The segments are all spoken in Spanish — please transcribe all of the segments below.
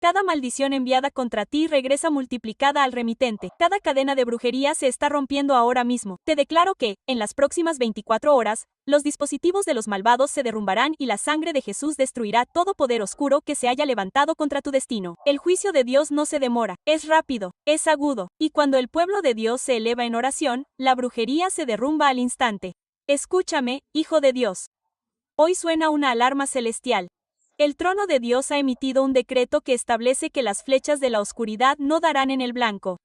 Cada maldición enviada contra ti regresa multiplicada al remitente. Cada cadena de brujería se está rompiendo ahora mismo. Te declaro que, en las próximas 24 horas, los dispositivos de los malvados se derrumbarán y la sangre de Jesús destruirá todo poder oscuro que se haya levantado contra tu destino. El juicio de Dios no se demora, es rápido, es agudo, y cuando el pueblo de Dios se eleva en oración, la brujería se derrumba al instante. Escúchame, hijo de Dios. Hoy suena una alarma celestial. El trono de Dios ha emitido un decreto que establece que las flechas de la oscuridad no darán en el blanco.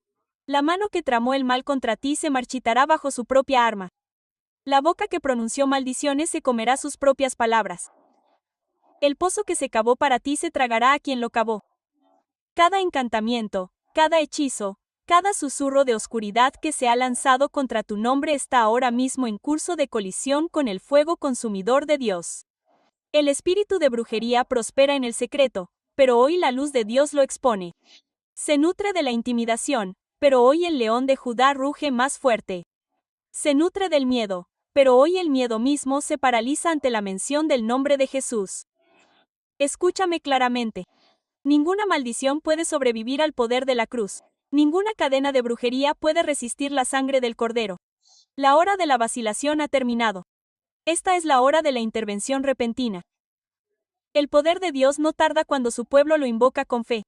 La mano que tramó el mal contra ti se marchitará bajo su propia arma. La boca que pronunció maldiciones se comerá sus propias palabras. El pozo que se cavó para ti se tragará a quien lo cavó. Cada encantamiento, cada hechizo, cada susurro de oscuridad que se ha lanzado contra tu nombre está ahora mismo en curso de colisión con el fuego consumidor de Dios. El espíritu de brujería prospera en el secreto, pero hoy la luz de Dios lo expone. Se nutre de la intimidación, pero hoy el león de Judá ruge más fuerte. Se nutre del miedo, pero hoy el miedo mismo se paraliza ante la mención del nombre de Jesús. Escúchame claramente. Ninguna maldición puede sobrevivir al poder de la cruz. Ninguna cadena de brujería puede resistir la sangre del Cordero. La hora de la vacilación ha terminado. Esta es la hora de la intervención repentina. El poder de Dios no tarda cuando su pueblo lo invoca con fe.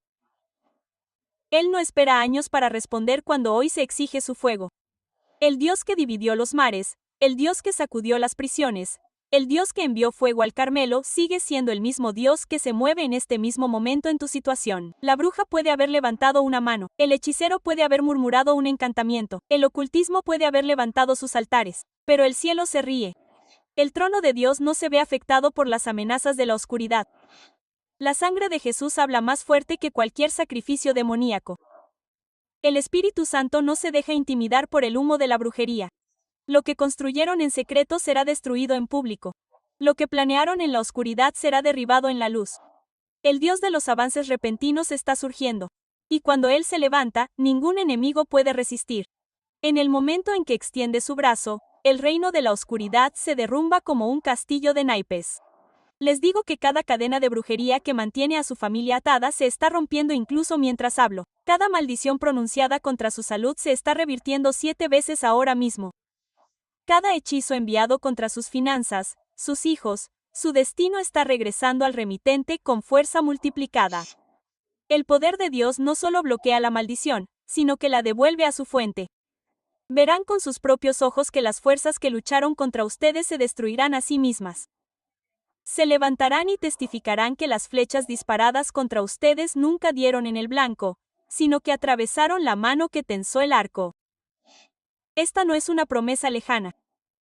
Él no espera años para responder cuando hoy se exige su fuego. El Dios que dividió los mares, el Dios que sacudió las prisiones, el Dios que envió fuego al Carmelo sigue siendo el mismo Dios que se mueve en este mismo momento en tu situación. La bruja puede haber levantado una mano, el hechicero puede haber murmurado un encantamiento, el ocultismo puede haber levantado sus altares, pero el cielo se ríe. El trono de Dios no se ve afectado por las amenazas de la oscuridad. La sangre de Jesús habla más fuerte que cualquier sacrificio demoníaco. El Espíritu Santo no se deja intimidar por el humo de la brujería. Lo que construyeron en secreto será destruido en público. Lo que planearon en la oscuridad será derribado en la luz. El Dios de los avances repentinos está surgiendo. Y cuando Él se levanta, ningún enemigo puede resistir. En el momento en que extiende su brazo, el reino de la oscuridad se derrumba como un castillo de naipes. Les digo que cada cadena de brujería que mantiene a su familia atada se está rompiendo incluso mientras hablo. Cada maldición pronunciada contra su salud se está revirtiendo 7 veces ahora mismo. Cada hechizo enviado contra sus finanzas, sus hijos, su destino está regresando al remitente con fuerza multiplicada. El poder de Dios no solo bloquea la maldición, sino que la devuelve a su fuente. Verán con sus propios ojos que las fuerzas que lucharon contra ustedes se destruirán a sí mismas. Se levantarán y testificarán que las flechas disparadas contra ustedes nunca dieron en el blanco, sino que atravesaron la mano que tensó el arco. Esta no es una promesa lejana.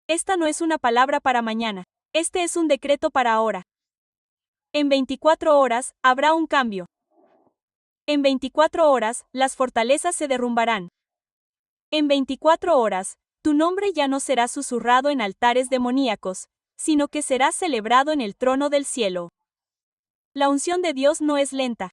Esta no es una palabra para mañana. Este es un decreto para ahora. En 24 horas, habrá un cambio. En 24 horas, las fortalezas se derrumbarán. En 24 horas, tu nombre ya no será susurrado en altares demoníacos, sino que será celebrado en el trono del cielo. La unción de Dios no es lenta.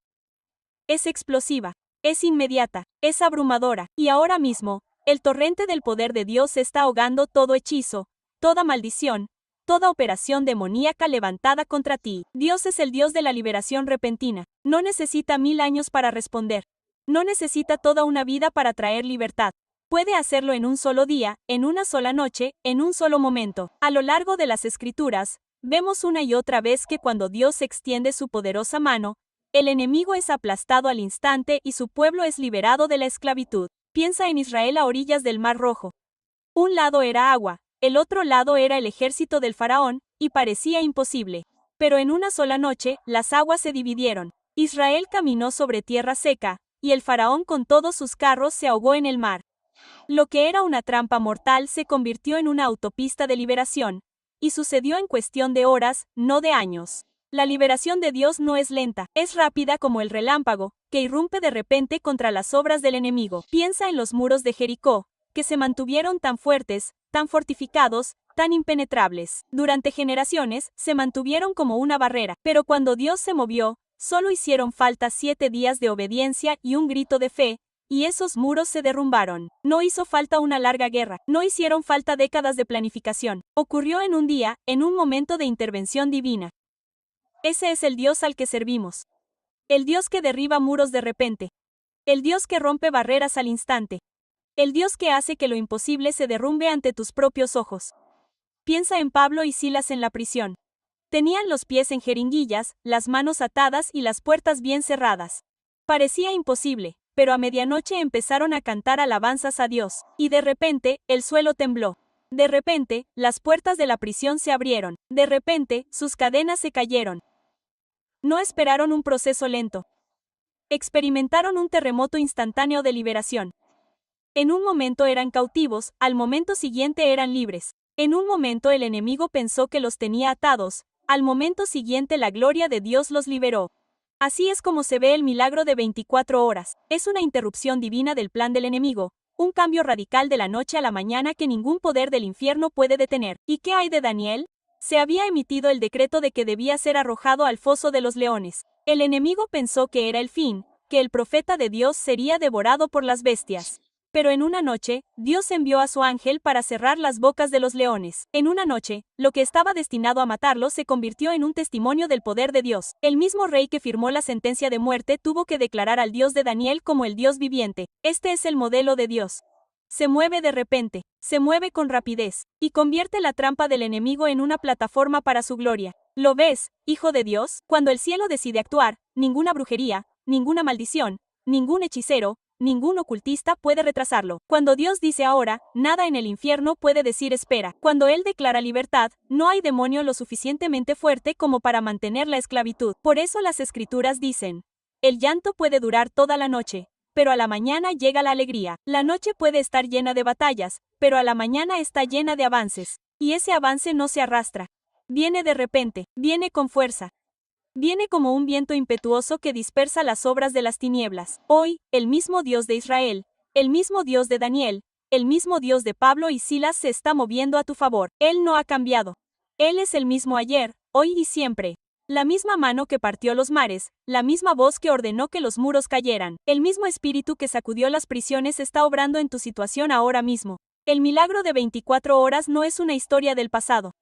Es explosiva, es inmediata, es abrumadora, y ahora mismo, el torrente del poder de Dios está ahogando todo hechizo, toda maldición, toda operación demoníaca levantada contra ti. Dios es el Dios de la liberación repentina. No necesita 1000 años para responder. No necesita toda una vida para traer libertad. Puede hacerlo en un solo día, en una sola noche, en un solo momento. A lo largo de las Escrituras, vemos una y otra vez que cuando Dios extiende su poderosa mano, el enemigo es aplastado al instante y su pueblo es liberado de la esclavitud. Piensa en Israel a orillas del Mar Rojo. Un lado era agua, el otro lado era el ejército del faraón, y parecía imposible. Pero en una sola noche, las aguas se dividieron. Israel caminó sobre tierra seca, y el faraón con todos sus carros se ahogó en el mar. Lo que era una trampa mortal se convirtió en una autopista de liberación, y sucedió en cuestión de horas, no de años. La liberación de Dios no es lenta, es rápida como el relámpago, que irrumpe de repente contra las obras del enemigo. Piensa en los muros de Jericó, que se mantuvieron tan fuertes, tan fortificados, tan impenetrables. Durante generaciones, se mantuvieron como una barrera, pero cuando Dios se movió, solo hicieron falta 7 días de obediencia y un grito de fe, y esos muros se derrumbaron. No hizo falta una larga guerra, no hicieron falta décadas de planificación. Ocurrió en un día, en un momento de intervención divina. Ese es el Dios al que servimos. El Dios que derriba muros de repente. El Dios que rompe barreras al instante. El Dios que hace que lo imposible se derrumbe ante tus propios ojos. Piensa en Pablo y Silas en la prisión. Tenían los pies en jeringuillas, las manos atadas y las puertas bien cerradas. Parecía imposible, pero a medianoche empezaron a cantar alabanzas a Dios, y de repente, el suelo tembló. De repente, las puertas de la prisión se abrieron. De repente, sus cadenas se cayeron. No esperaron un proceso lento. Experimentaron un terremoto instantáneo de liberación. En un momento eran cautivos, al momento siguiente eran libres. En un momento el enemigo pensó que los tenía atados, al momento siguiente la gloria de Dios los liberó. Así es como se ve el milagro de 24 horas. Es una interrupción divina del plan del enemigo, un cambio radical de la noche a la mañana que ningún poder del infierno puede detener. ¿Y qué hay de Daniel? Se había emitido el decreto de que debía ser arrojado al foso de los leones. El enemigo pensó que era el fin, que el profeta de Dios sería devorado por las bestias. Pero en una noche, Dios envió a su ángel para cerrar las bocas de los leones. En una noche, lo que estaba destinado a matarlo se convirtió en un testimonio del poder de Dios. El mismo rey que firmó la sentencia de muerte tuvo que declarar al Dios de Daniel como el Dios viviente. Este es el modelo de Dios. Se mueve de repente, se mueve con rapidez, y convierte la trampa del enemigo en una plataforma para su gloria. ¿Lo ves, hijo de Dios? Cuando el cielo decide actuar, ninguna brujería, ninguna maldición, ningún hechicero, ningún ocultista puede retrasarlo. Cuando Dios dice ahora, nada en el infierno puede decir espera. Cuando Él declara libertad, no hay demonio lo suficientemente fuerte como para mantener la esclavitud. Por eso las escrituras dicen, el llanto puede durar toda la noche, pero a la mañana llega la alegría. La noche puede estar llena de batallas, pero a la mañana está llena de avances. Y ese avance no se arrastra. Viene de repente, viene con fuerza. Viene como un viento impetuoso que dispersa las obras de las tinieblas. Hoy, el mismo Dios de Israel, el mismo Dios de Daniel, el mismo Dios de Pablo y Silas se está moviendo a tu favor. Él no ha cambiado. Él es el mismo ayer, hoy y siempre. La misma mano que partió los mares, la misma voz que ordenó que los muros cayeran, el mismo espíritu que sacudió las prisiones está obrando en tu situación ahora mismo. El milagro de 24 horas no es una historia del pasado.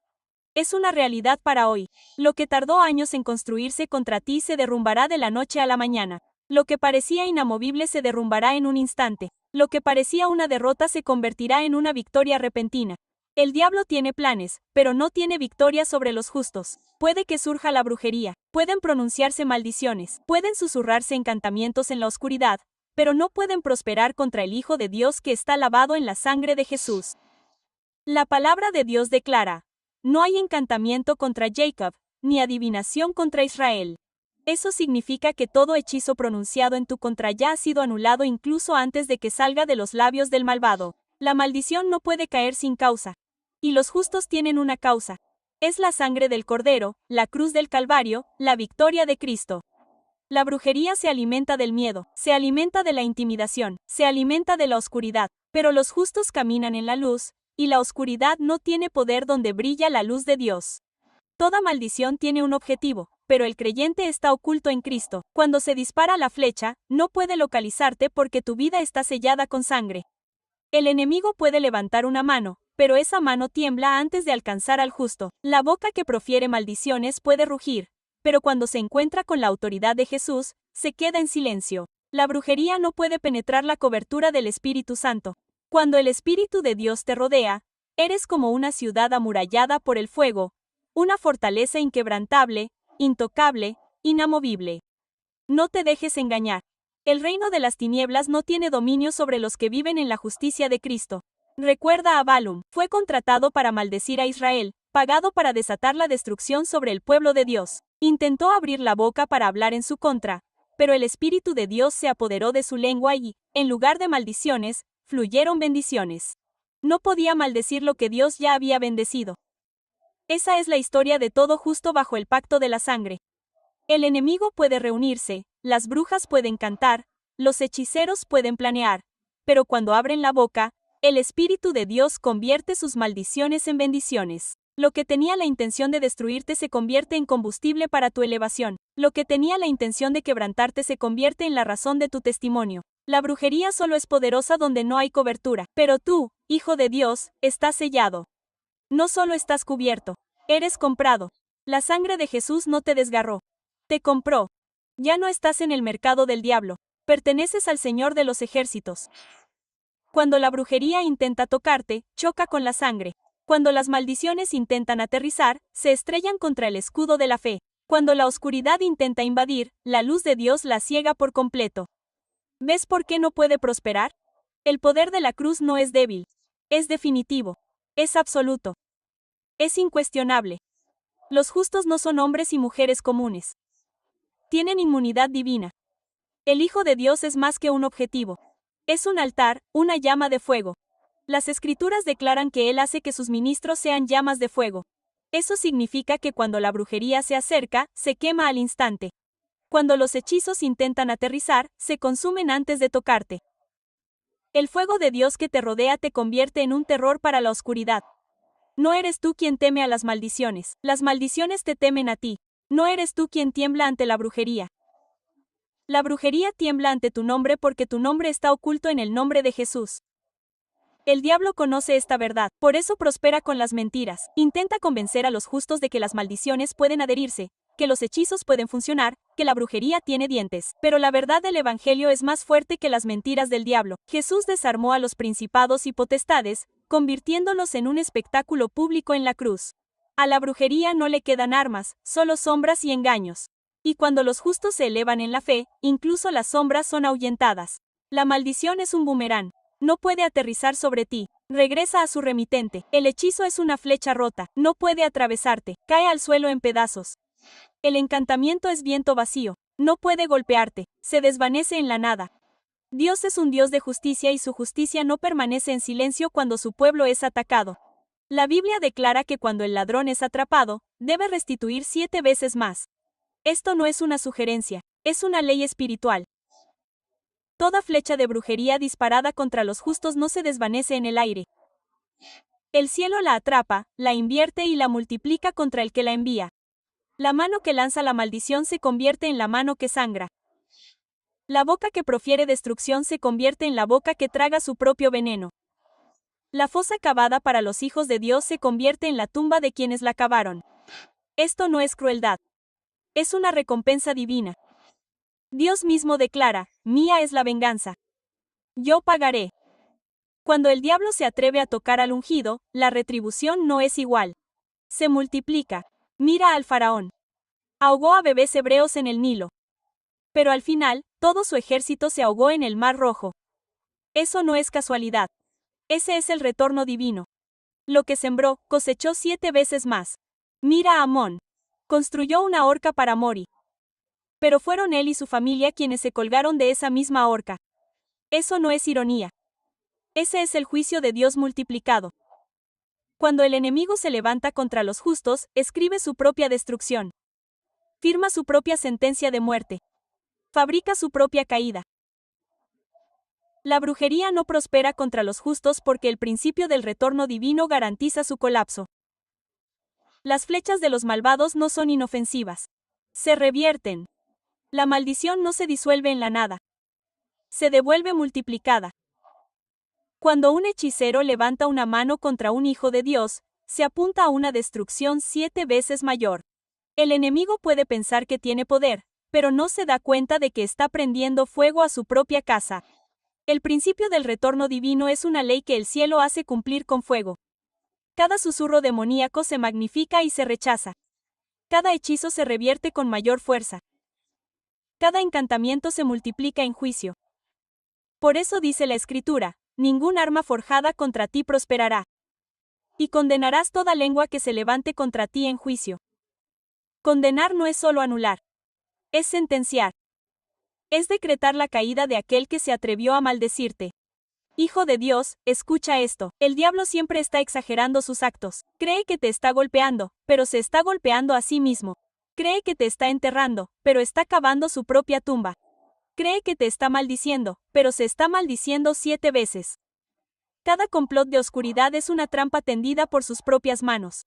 Es una realidad para hoy. Lo que tardó años en construirse contra ti se derrumbará de la noche a la mañana. Lo que parecía inamovible se derrumbará en un instante. Lo que parecía una derrota se convertirá en una victoria repentina. El diablo tiene planes, pero no tiene victoria sobre los justos. Puede que surja la brujería, pueden pronunciarse maldiciones, pueden susurrarse encantamientos en la oscuridad, pero no pueden prosperar contra el Hijo de Dios que está lavado en la sangre de Jesús. La palabra de Dios declara, no hay encantamiento contra Jacob, ni adivinación contra Israel. Eso significa que todo hechizo pronunciado en tu contra ya ha sido anulado incluso antes de que salga de los labios del malvado. La maldición no puede caer sin causa. Y los justos tienen una causa. Es la sangre del Cordero, la cruz del Calvario, la victoria de Cristo. La brujería se alimenta del miedo, se alimenta de la intimidación, se alimenta de la oscuridad, pero los justos caminan en la luz, y la oscuridad no tiene poder donde brilla la luz de Dios. Toda maldición tiene un objetivo, pero el creyente está oculto en Cristo. Cuando se dispara la flecha, no puede localizarte porque tu vida está sellada con sangre. El enemigo puede levantar una mano, pero esa mano tiembla antes de alcanzar al justo. La boca que profiere maldiciones puede rugir, pero cuando se encuentra con la autoridad de Jesús, se queda en silencio. La brujería no puede penetrar la cobertura del Espíritu Santo. Cuando el Espíritu de Dios te rodea, eres como una ciudad amurallada por el fuego, una fortaleza inquebrantable, intocable, inamovible. No te dejes engañar. El reino de las tinieblas no tiene dominio sobre los que viven en la justicia de Cristo. Recuerda a Balaam, fue contratado para maldecir a Israel, pagado para desatar la destrucción sobre el pueblo de Dios. Intentó abrir la boca para hablar en su contra, pero el Espíritu de Dios se apoderó de su lengua y, en lugar de maldiciones, fluyeron bendiciones. No podía maldecir lo que Dios ya había bendecido. Esa es la historia de todo justo bajo el pacto de la sangre. El enemigo puede reunirse, las brujas pueden cantar, los hechiceros pueden planear, pero cuando abren la boca, el Espíritu de Dios convierte sus maldiciones en bendiciones. Lo que tenía la intención de destruirte se convierte en combustible para tu elevación. Lo que tenía la intención de quebrantarte se convierte en la razón de tu testimonio. La brujería solo es poderosa donde no hay cobertura. Pero tú, hijo de Dios, estás sellado. No solo estás cubierto, eres comprado. La sangre de Jesús no te desgarró. Te compró. Ya no estás en el mercado del diablo. Perteneces al Señor de los ejércitos. Cuando la brujería intenta tocarte, choca con la sangre. Cuando las maldiciones intentan aterrizar, se estrellan contra el escudo de la fe. Cuando la oscuridad intenta invadir, la luz de Dios la ciega por completo. ¿Ves por qué no puede prosperar? El poder de la cruz no es débil. Es definitivo. Es absoluto. Es incuestionable. Los justos no son hombres y mujeres comunes. Tienen inmunidad divina. El Hijo de Dios es más que un objetivo. Es un altar, una llama de fuego. Las Escrituras declaran que Él hace que sus ministros sean llamas de fuego. Eso significa que cuando la brujería se acerca, se quema al instante. Cuando los hechizos intentan aterrizar, se consumen antes de tocarte. El fuego de Dios que te rodea te convierte en un terror para la oscuridad. No eres tú quien teme a las maldiciones te temen a ti. No eres tú quien tiembla ante la brujería. La brujería tiembla ante tu nombre porque tu nombre está oculto en el nombre de Jesús. El diablo conoce esta verdad, por eso prospera con las mentiras. Intenta convencer a los justos de que las maldiciones pueden adherirse, que los hechizos pueden funcionar, que la brujería tiene dientes. Pero la verdad del Evangelio es más fuerte que las mentiras del diablo. Jesús desarmó a los principados y potestades, convirtiéndolos en un espectáculo público en la cruz. A la brujería no le quedan armas, solo sombras y engaños. Y cuando los justos se elevan en la fe, incluso las sombras son ahuyentadas. La maldición es un boomerang. No puede aterrizar sobre ti. Regresa a su remitente. El hechizo es una flecha rota. No puede atravesarte. Cae al suelo en pedazos. El encantamiento es viento vacío. No puede golpearte. Se desvanece en la nada. Dios es un Dios de justicia y su justicia no permanece en silencio cuando su pueblo es atacado. La Biblia declara que cuando el ladrón es atrapado, debe restituir 7 veces más. Esto no es una sugerencia, es una ley espiritual. Toda flecha de brujería disparada contra los justos no se desvanece en el aire. El cielo la atrapa, la invierte y la multiplica contra el que la envía. La mano que lanza la maldición se convierte en la mano que sangra. La boca que profiere destrucción se convierte en la boca que traga su propio veneno. La fosa cavada para los hijos de Dios se convierte en la tumba de quienes la cavaron. Esto no es crueldad. Es una recompensa divina. Dios mismo declara, mía es la venganza. Yo pagaré. Cuando el diablo se atreve a tocar al ungido, la retribución no es igual. Se multiplica. Mira al faraón. Ahogó a bebés hebreos en el Nilo. Pero al final, todo su ejército se ahogó en el Mar Rojo. Eso no es casualidad. Ese es el retorno divino. Lo que sembró, cosechó 7 veces más. Mira a Amón. Construyó una horca para Mori. Pero fueron él y su familia quienes se colgaron de esa misma horca. Eso no es ironía. Ese es el juicio de Dios multiplicado. Cuando el enemigo se levanta contra los justos, escribe su propia destrucción. Firma su propia sentencia de muerte. Fabrica su propia caída. La brujería no prospera contra los justos porque el principio del retorno divino garantiza su colapso. Las flechas de los malvados no son inofensivas. Se revierten. La maldición no se disuelve en la nada. Se devuelve multiplicada. Cuando un hechicero levanta una mano contra un hijo de Dios, se apunta a una destrucción 7 veces mayor. El enemigo puede pensar que tiene poder, pero no se da cuenta de que está prendiendo fuego a su propia casa. El principio del retorno divino es una ley que el cielo hace cumplir con fuego. Cada susurro demoníaco se magnifica y se rechaza. Cada hechizo se revierte con mayor fuerza. Cada encantamiento se multiplica en juicio. Por eso dice la Escritura, ningún arma forjada contra ti prosperará. Y condenarás toda lengua que se levante contra ti en juicio. Condenar no es solo anular. Es sentenciar. Es decretar la caída de aquel que se atrevió a maldecirte. Hijo de Dios, escucha esto. El diablo siempre está exagerando sus actos. Cree que te está golpeando, pero se está golpeando a sí mismo. Cree que te está enterrando, pero está cavando su propia tumba. Cree que te está maldiciendo, pero se está maldiciendo 7 veces. Cada complot de oscuridad es una trampa tendida por sus propias manos.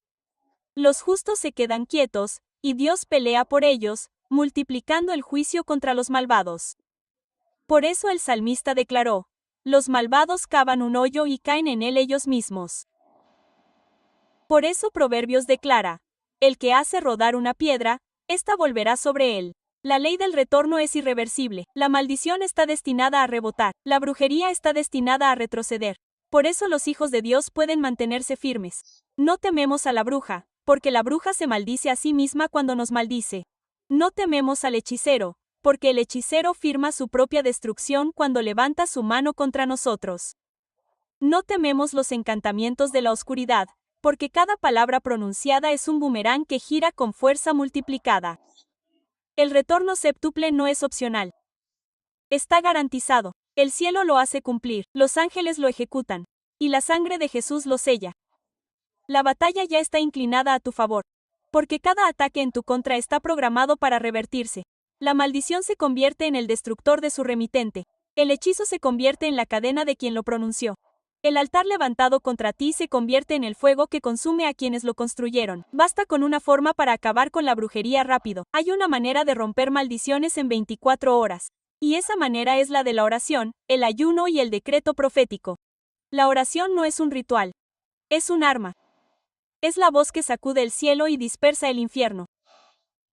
Los justos se quedan quietos, y Dios pelea por ellos, multiplicando el juicio contra los malvados. Por eso el salmista declaró, los malvados cavan un hoyo y caen en él ellos mismos. Por eso Proverbios declara, el que hace rodar una piedra, ésta volverá sobre él. La ley del retorno es irreversible. La maldición está destinada a rebotar. La brujería está destinada a retroceder. Por eso los hijos de Dios pueden mantenerse firmes. No tememos a la bruja, porque la bruja se maldice a sí misma cuando nos maldice. No tememos al hechicero, porque el hechicero firma su propia destrucción cuando levanta su mano contra nosotros. No tememos los encantamientos de la oscuridad, porque cada palabra pronunciada es un boomerang que gira con fuerza multiplicada. El retorno séptuple no es opcional. Está garantizado. El cielo lo hace cumplir, los ángeles lo ejecutan, y la sangre de Jesús lo sella. La batalla ya está inclinada a tu favor, porque cada ataque en tu contra está programado para revertirse. La maldición se convierte en el destructor de su remitente. El hechizo se convierte en la cadena de quien lo pronunció. El altar levantado contra ti se convierte en el fuego que consume a quienes lo construyeron. Basta con una forma para acabar con la brujería rápido. Hay una manera de romper maldiciones en 24 horas. Y esa manera es la de la oración, el ayuno y el decreto profético. La oración no es un ritual. Es un arma. Es la voz que sacude el cielo y dispersa el infierno.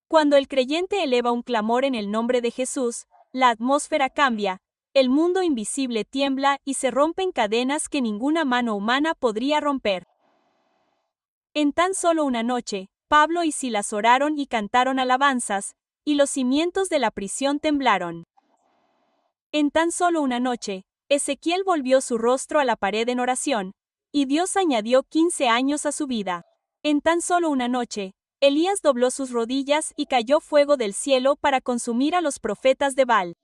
Cuando el creyente eleva un clamor en el nombre de Jesús, la atmósfera cambia, el mundo invisible tiembla y se rompen cadenas que ninguna mano humana podría romper. En tan solo una noche, Pablo y Silas oraron y cantaron alabanzas, y los cimientos de la prisión temblaron. En tan solo una noche, Ezequiel volvió su rostro a la pared en oración, y Dios añadió 15 años a su vida. En tan solo una noche, Elías dobló sus rodillas y cayó fuego del cielo para consumir a los profetas de Baal.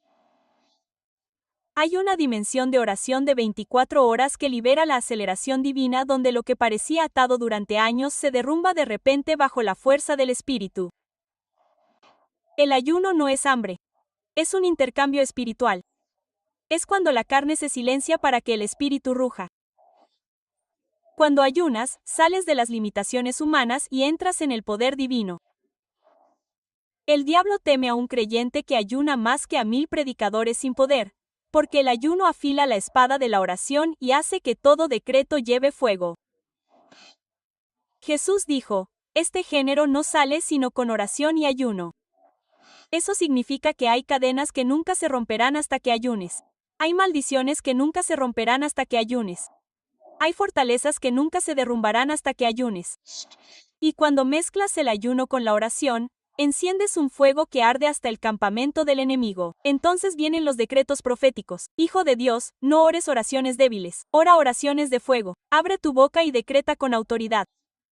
Hay una dimensión de oración de 24 horas que libera la aceleración divina donde lo que parecía atado durante años se derrumba de repente bajo la fuerza del Espíritu. El ayuno no es hambre. Es un intercambio espiritual. Es cuando la carne se silencia para que el espíritu ruja. Cuando ayunas, sales de las limitaciones humanas y entras en el poder divino. El diablo teme a un creyente que ayuna más que a 1000 predicadores sin poder, porque el ayuno afila la espada de la oración y hace que todo decreto lleve fuego. Jesús dijo, este género no sale sino con oración y ayuno. Eso significa que hay cadenas que nunca se romperán hasta que ayunes. Hay maldiciones que nunca se romperán hasta que ayunes. Hay fortalezas que nunca se derrumbarán hasta que ayunes. Y cuando mezclas el ayuno con la oración, enciendes un fuego que arde hasta el campamento del enemigo. Entonces vienen los decretos proféticos. Hijo de Dios, no ores oraciones débiles. Ora oraciones de fuego. Abre tu boca y decreta con autoridad.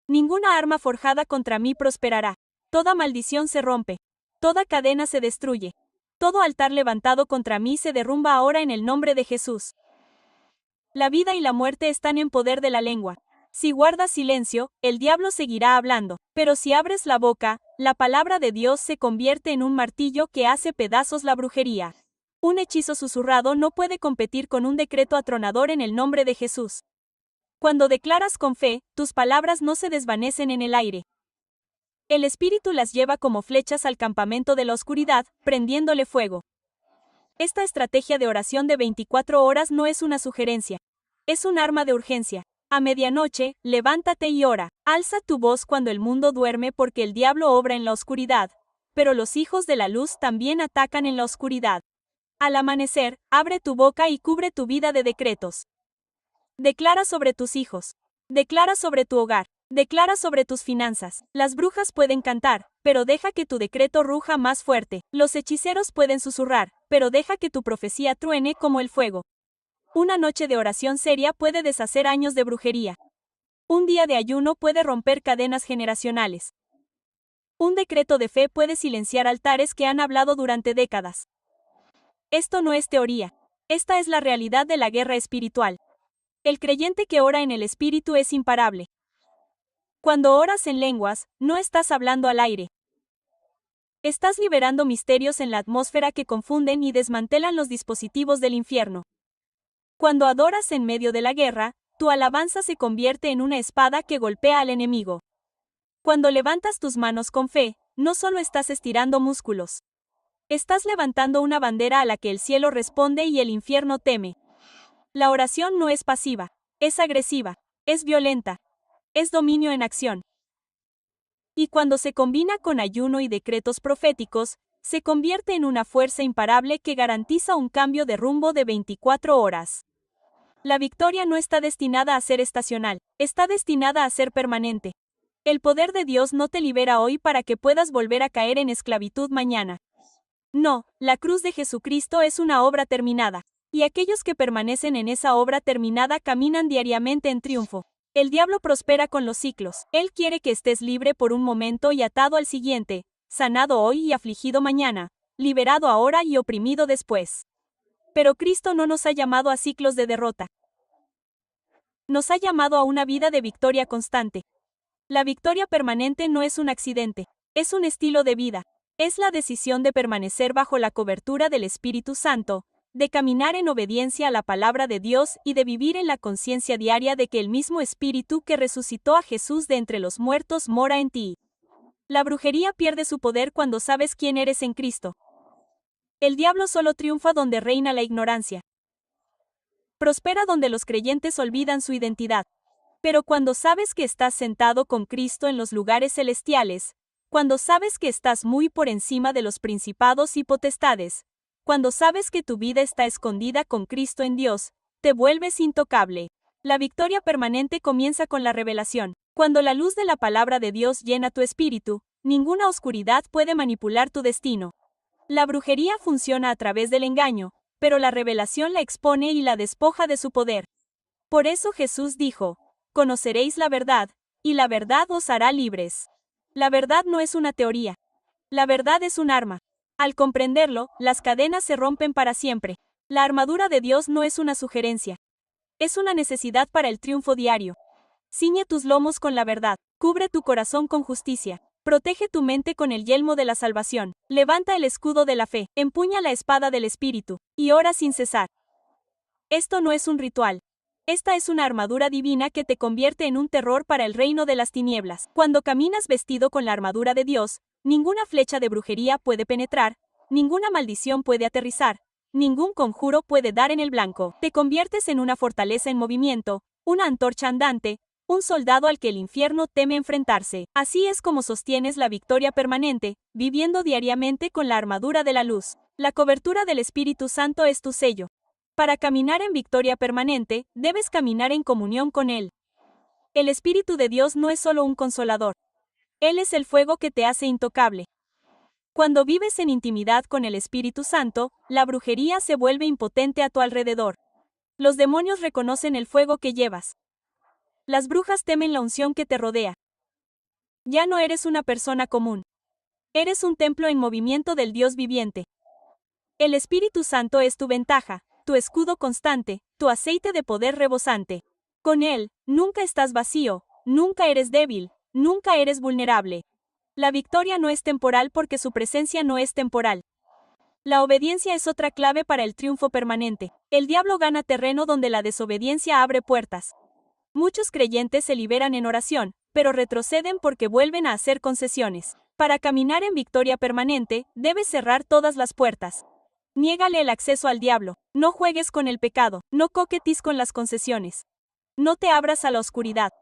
Ninguna arma forjada contra mí prosperará. Toda maldición se rompe. Toda cadena se destruye. Todo altar levantado contra mí se derrumba ahora en el nombre de Jesús. La vida y la muerte están en poder de la lengua. Si guardas silencio, el diablo seguirá hablando. Pero si abres la boca, la palabra de Dios se convierte en un martillo que hace pedazos la brujería. Un hechizo susurrado no puede competir con un decreto atronador en el nombre de Jesús. Cuando declaras con fe, tus palabras no se desvanecen en el aire. El Espíritu las lleva como flechas al campamento de la oscuridad, prendiéndole fuego. Esta estrategia de oración de 24 horas no es una sugerencia. Es un arma de urgencia. A medianoche, levántate y ora. Alza tu voz cuando el mundo duerme porque el diablo obra en la oscuridad, pero los hijos de la luz también atacan en la oscuridad. Al amanecer, abre tu boca y cubre tu vida de decretos. Declara sobre tus hijos. Declara sobre tu hogar. Declara sobre tus finanzas. Las brujas pueden cantar, pero deja que tu decreto ruja más fuerte. Los hechiceros pueden susurrar, pero deja que tu profecía truene como el fuego. Una noche de oración seria puede deshacer años de brujería. Un día de ayuno puede romper cadenas generacionales. Un decreto de fe puede silenciar altares que han hablado durante décadas. Esto no es teoría. Esta es la realidad de la guerra espiritual. El creyente que ora en el Espíritu es imparable. Cuando oras en lenguas, no estás hablando al aire. Estás liberando misterios en la atmósfera que confunden y desmantelan los dispositivos del infierno. Cuando adoras en medio de la guerra, tu alabanza se convierte en una espada que golpea al enemigo. Cuando levantas tus manos con fe, no solo estás estirando músculos. Estás levantando una bandera a la que el cielo responde y el infierno teme. La oración no es pasiva, es agresiva, es violenta. Es dominio en acción. Y cuando se combina con ayuno y decretos proféticos, Se convierte en una fuerza imparable que garantiza un cambio de rumbo de 24 horas. La victoria no está destinada a ser estacional, está destinada a ser permanente. El poder de Dios no te libera hoy para que puedas volver a caer en esclavitud mañana. No, la cruz de Jesucristo es una obra terminada, y aquellos que permanecen en esa obra terminada caminan diariamente en triunfo. El diablo prospera con los ciclos. Él quiere que estés libre por un momento y atado al siguiente, sanado hoy y afligido mañana, liberado ahora y oprimido después. Pero Cristo no nos ha llamado a ciclos de derrota. Nos ha llamado a una vida de victoria constante. La victoria permanente no es un accidente, es un estilo de vida. Es la decisión de permanecer bajo la cobertura del Espíritu Santo, de caminar en obediencia a la palabra de Dios y de vivir en la conciencia diaria de que el mismo Espíritu que resucitó a Jesús de entre los muertos mora en ti. La brujería pierde su poder cuando sabes quién eres en Cristo. El diablo solo triunfa donde reina la ignorancia. Prospera donde los creyentes olvidan su identidad. Pero cuando sabes que estás sentado con Cristo en los lugares celestiales, cuando sabes que estás muy por encima de los principados y potestades, cuando sabes que tu vida está escondida con Cristo en Dios, te vuelves intocable. La victoria permanente comienza con la revelación. Cuando la luz de la palabra de Dios llena tu espíritu, ninguna oscuridad puede manipular tu destino. La brujería funciona a través del engaño, pero la revelación la expone y la despoja de su poder. Por eso Jesús dijo: conoceréis la verdad, y la verdad os hará libres. La verdad no es una teoría. La verdad es un arma. Al comprenderlo, las cadenas se rompen para siempre. La armadura de Dios no es una sugerencia. Es una necesidad para el triunfo diario. Ciñe tus lomos con la verdad. Cubre tu corazón con justicia. Protege tu mente con el yelmo de la salvación. Levanta el escudo de la fe. Empuña la espada del Espíritu. Y ora sin cesar. Esto no es un ritual. Esta es una armadura divina que te convierte en un terror para el reino de las tinieblas. Cuando caminas vestido con la armadura de Dios, ninguna flecha de brujería puede penetrar, ninguna maldición puede aterrizar, ningún conjuro puede dar en el blanco. Te conviertes en una fortaleza en movimiento, una antorcha andante, un soldado al que el infierno teme enfrentarse. Así es como sostienes la victoria permanente, viviendo diariamente con la armadura de la luz. La cobertura del Espíritu Santo es tu sello. Para caminar en victoria permanente, debes caminar en comunión con Él. El Espíritu de Dios no es solo un consolador. Él es el fuego que te hace intocable. Cuando vives en intimidad con el Espíritu Santo, la brujería se vuelve impotente a tu alrededor. Los demonios reconocen el fuego que llevas. Las brujas temen la unción que te rodea. Ya no eres una persona común. Eres un templo en movimiento del Dios viviente. El Espíritu Santo es tu ventaja, tu escudo constante, tu aceite de poder rebosante. Con Él, nunca estás vacío, nunca eres débil, nunca eres vulnerable. La victoria no es temporal porque su presencia no es temporal. La obediencia es otra clave para el triunfo permanente. El diablo gana terreno donde la desobediencia abre puertas. Muchos creyentes se liberan en oración, pero retroceden porque vuelven a hacer concesiones. Para caminar en victoria permanente, debes cerrar todas las puertas. Niégale el acceso al diablo. No juegues con el pecado. No coquetes con las concesiones. No te abras a la oscuridad.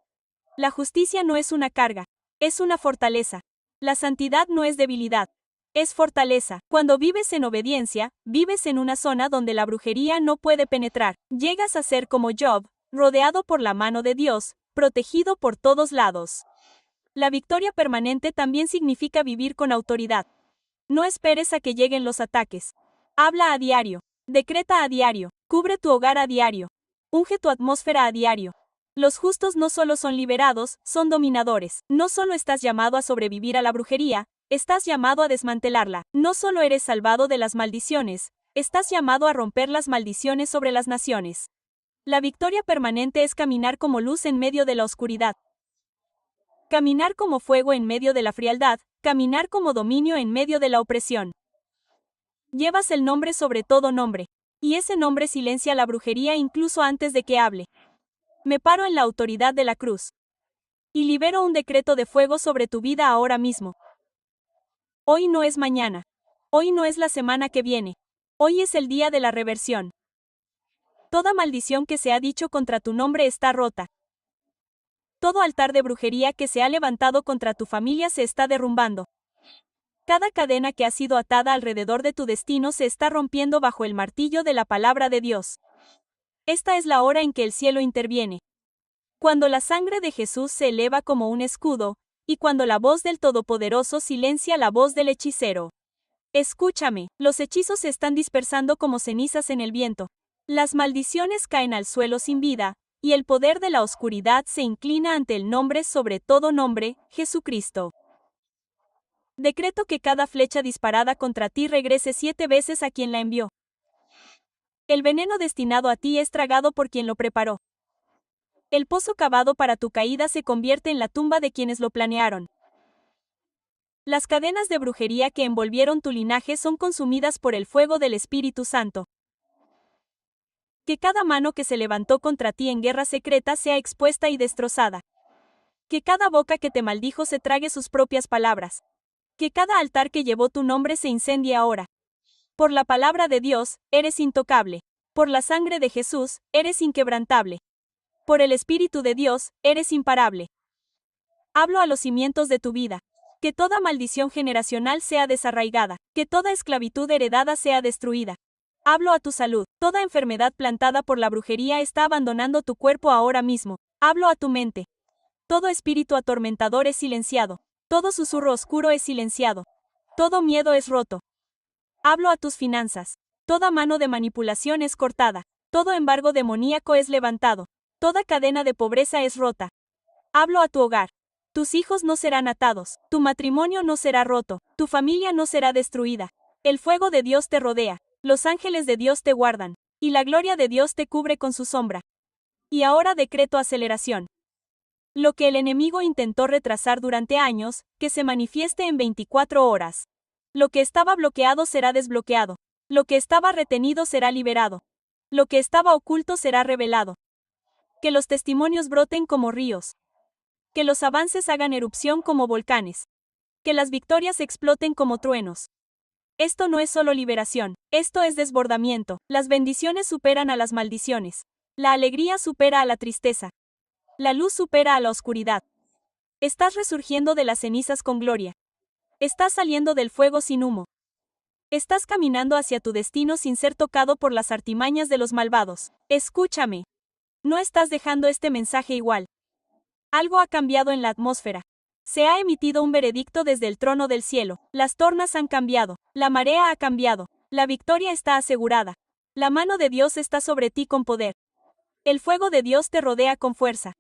La justicia no es una carga. Es una fortaleza. La santidad no es debilidad. Es fortaleza. Cuando vives en obediencia, vives en una zona donde la brujería no puede penetrar. Llegas a ser como Job, rodeado por la mano de Dios, protegido por todos lados. La victoria permanente también significa vivir con autoridad. No esperes a que lleguen los ataques. Habla a diario. Decreta a diario. Cubre tu hogar a diario. Unge tu atmósfera a diario. Los justos no solo son liberados, son dominadores. No solo estás llamado a sobrevivir a la brujería, estás llamado a desmantelarla. No solo eres salvado de las maldiciones, estás llamado a romper las maldiciones sobre las naciones. La victoria permanente es caminar como luz en medio de la oscuridad. Caminar como fuego en medio de la frialdad, caminar como dominio en medio de la opresión. Llevas el nombre sobre todo nombre, y ese nombre silencia la brujería incluso antes de que hable. Me paro en la autoridad de la cruz. Y libero un decreto de fuego sobre tu vida ahora mismo. Hoy no es mañana. Hoy no es la semana que viene. Hoy es el día de la reversión. Toda maldición que se ha dicho contra tu nombre está rota. Todo altar de brujería que se ha levantado contra tu familia se está derrumbando. Cada cadena que ha sido atada alrededor de tu destino se está rompiendo bajo el martillo de la palabra de Dios. Esta es la hora en que el cielo interviene. Cuando la sangre de Jesús se eleva como un escudo, y cuando la voz del Todopoderoso silencia la voz del hechicero. Escúchame, los hechizos se están dispersando como cenizas en el viento. Las maldiciones caen al suelo sin vida, y el poder de la oscuridad se inclina ante el nombre sobre todo nombre, Jesucristo. Decreto que cada flecha disparada contra ti regrese 7 veces a quien la envió. El veneno destinado a ti es tragado por quien lo preparó. El pozo cavado para tu caída se convierte en la tumba de quienes lo planearon. Las cadenas de brujería que envolvieron tu linaje son consumidas por el fuego del Espíritu Santo. Que cada mano que se levantó contra ti en guerra secreta sea expuesta y destrozada. Que cada boca que te maldijo se trague sus propias palabras. Que cada altar que llevó tu nombre se incendie ahora. Por la palabra de Dios, eres intocable. Por la sangre de Jesús, eres inquebrantable. Por el Espíritu de Dios, eres imparable. Hablo a los cimientos de tu vida. Que toda maldición generacional sea desarraigada. Que toda esclavitud heredada sea destruida. Hablo a tu salud. Toda enfermedad plantada por la brujería está abandonando tu cuerpo ahora mismo. Hablo a tu mente. Todo espíritu atormentador es silenciado. Todo susurro oscuro es silenciado. Todo miedo es roto. Hablo a tus finanzas. Toda mano de manipulación es cortada. Todo embargo demoníaco es levantado. Toda cadena de pobreza es rota. Hablo a tu hogar. Tus hijos no serán atados. Tu matrimonio no será roto. Tu familia no será destruida. El fuego de Dios te rodea. Los ángeles de Dios te guardan. Y la gloria de Dios te cubre con su sombra. Y ahora decreto aceleración. Lo que el enemigo intentó retrasar durante años, que se manifieste en 24 horas. Lo que estaba bloqueado será desbloqueado. Lo que estaba retenido será liberado. Lo que estaba oculto será revelado. Que los testimonios broten como ríos. Que los avances hagan erupción como volcanes. Que las victorias exploten como truenos. Esto no es solo liberación, esto es desbordamiento. Las bendiciones superan a las maldiciones. La alegría supera a la tristeza. La luz supera a la oscuridad. Estás resurgiendo de las cenizas con gloria. Estás saliendo del fuego sin humo. Estás caminando hacia tu destino sin ser tocado por las artimañas de los malvados. Escúchame. No estás dejando este mensaje igual. Algo ha cambiado en la atmósfera. Se ha emitido un veredicto desde el trono del cielo. Las tornas han cambiado. La marea ha cambiado. La victoria está asegurada. La mano de Dios está sobre ti con poder. El fuego de Dios te rodea con fuerza.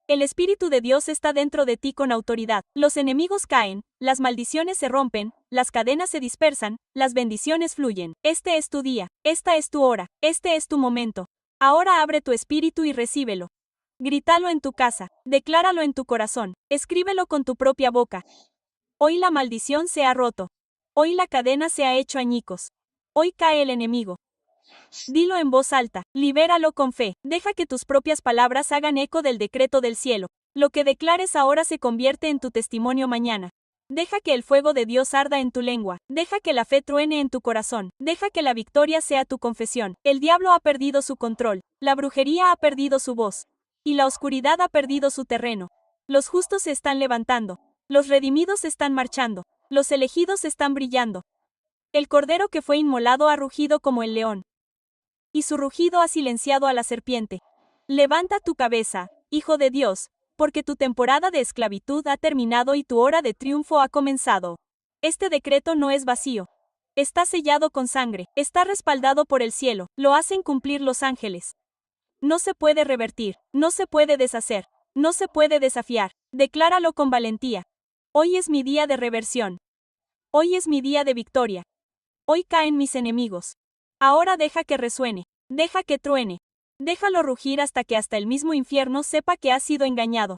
El Espíritu de Dios está dentro de ti con autoridad. Los enemigos caen, las maldiciones se rompen, las cadenas se dispersan, las bendiciones fluyen. Este es tu día, esta es tu hora, este es tu momento. Ahora abre tu espíritu y recíbelo. Grítalo en tu casa, decláralo en tu corazón, escríbelo con tu propia boca. Hoy la maldición se ha roto. Hoy la cadena se ha hecho añicos. Hoy cae el enemigo. Dilo en voz alta, libéralo con fe, deja que tus propias palabras hagan eco del decreto del cielo. Lo que declares ahora se convierte en tu testimonio mañana. Deja que el fuego de Dios arda en tu lengua, deja que la fe truene en tu corazón, deja que la victoria sea tu confesión. El diablo ha perdido su control, la brujería ha perdido su voz, y la oscuridad ha perdido su terreno. Los justos se están levantando, los redimidos están marchando, los elegidos están brillando. El cordero que fue inmolado ha rugido como el león. Y su rugido ha silenciado a la serpiente. Levanta tu cabeza, Hijo de Dios, porque tu temporada de esclavitud ha terminado y tu hora de triunfo ha comenzado. Este decreto no es vacío. Está sellado con sangre, está respaldado por el cielo, lo hacen cumplir los ángeles. No se puede revertir, no se puede deshacer, no se puede desafiar. Decláralo con valentía. Hoy es mi día de reversión. Hoy es mi día de victoria. Hoy caen mis enemigos. Ahora deja que resuene, deja que truene, déjalo rugir hasta que hasta el mismo infierno sepa que has sido engañado.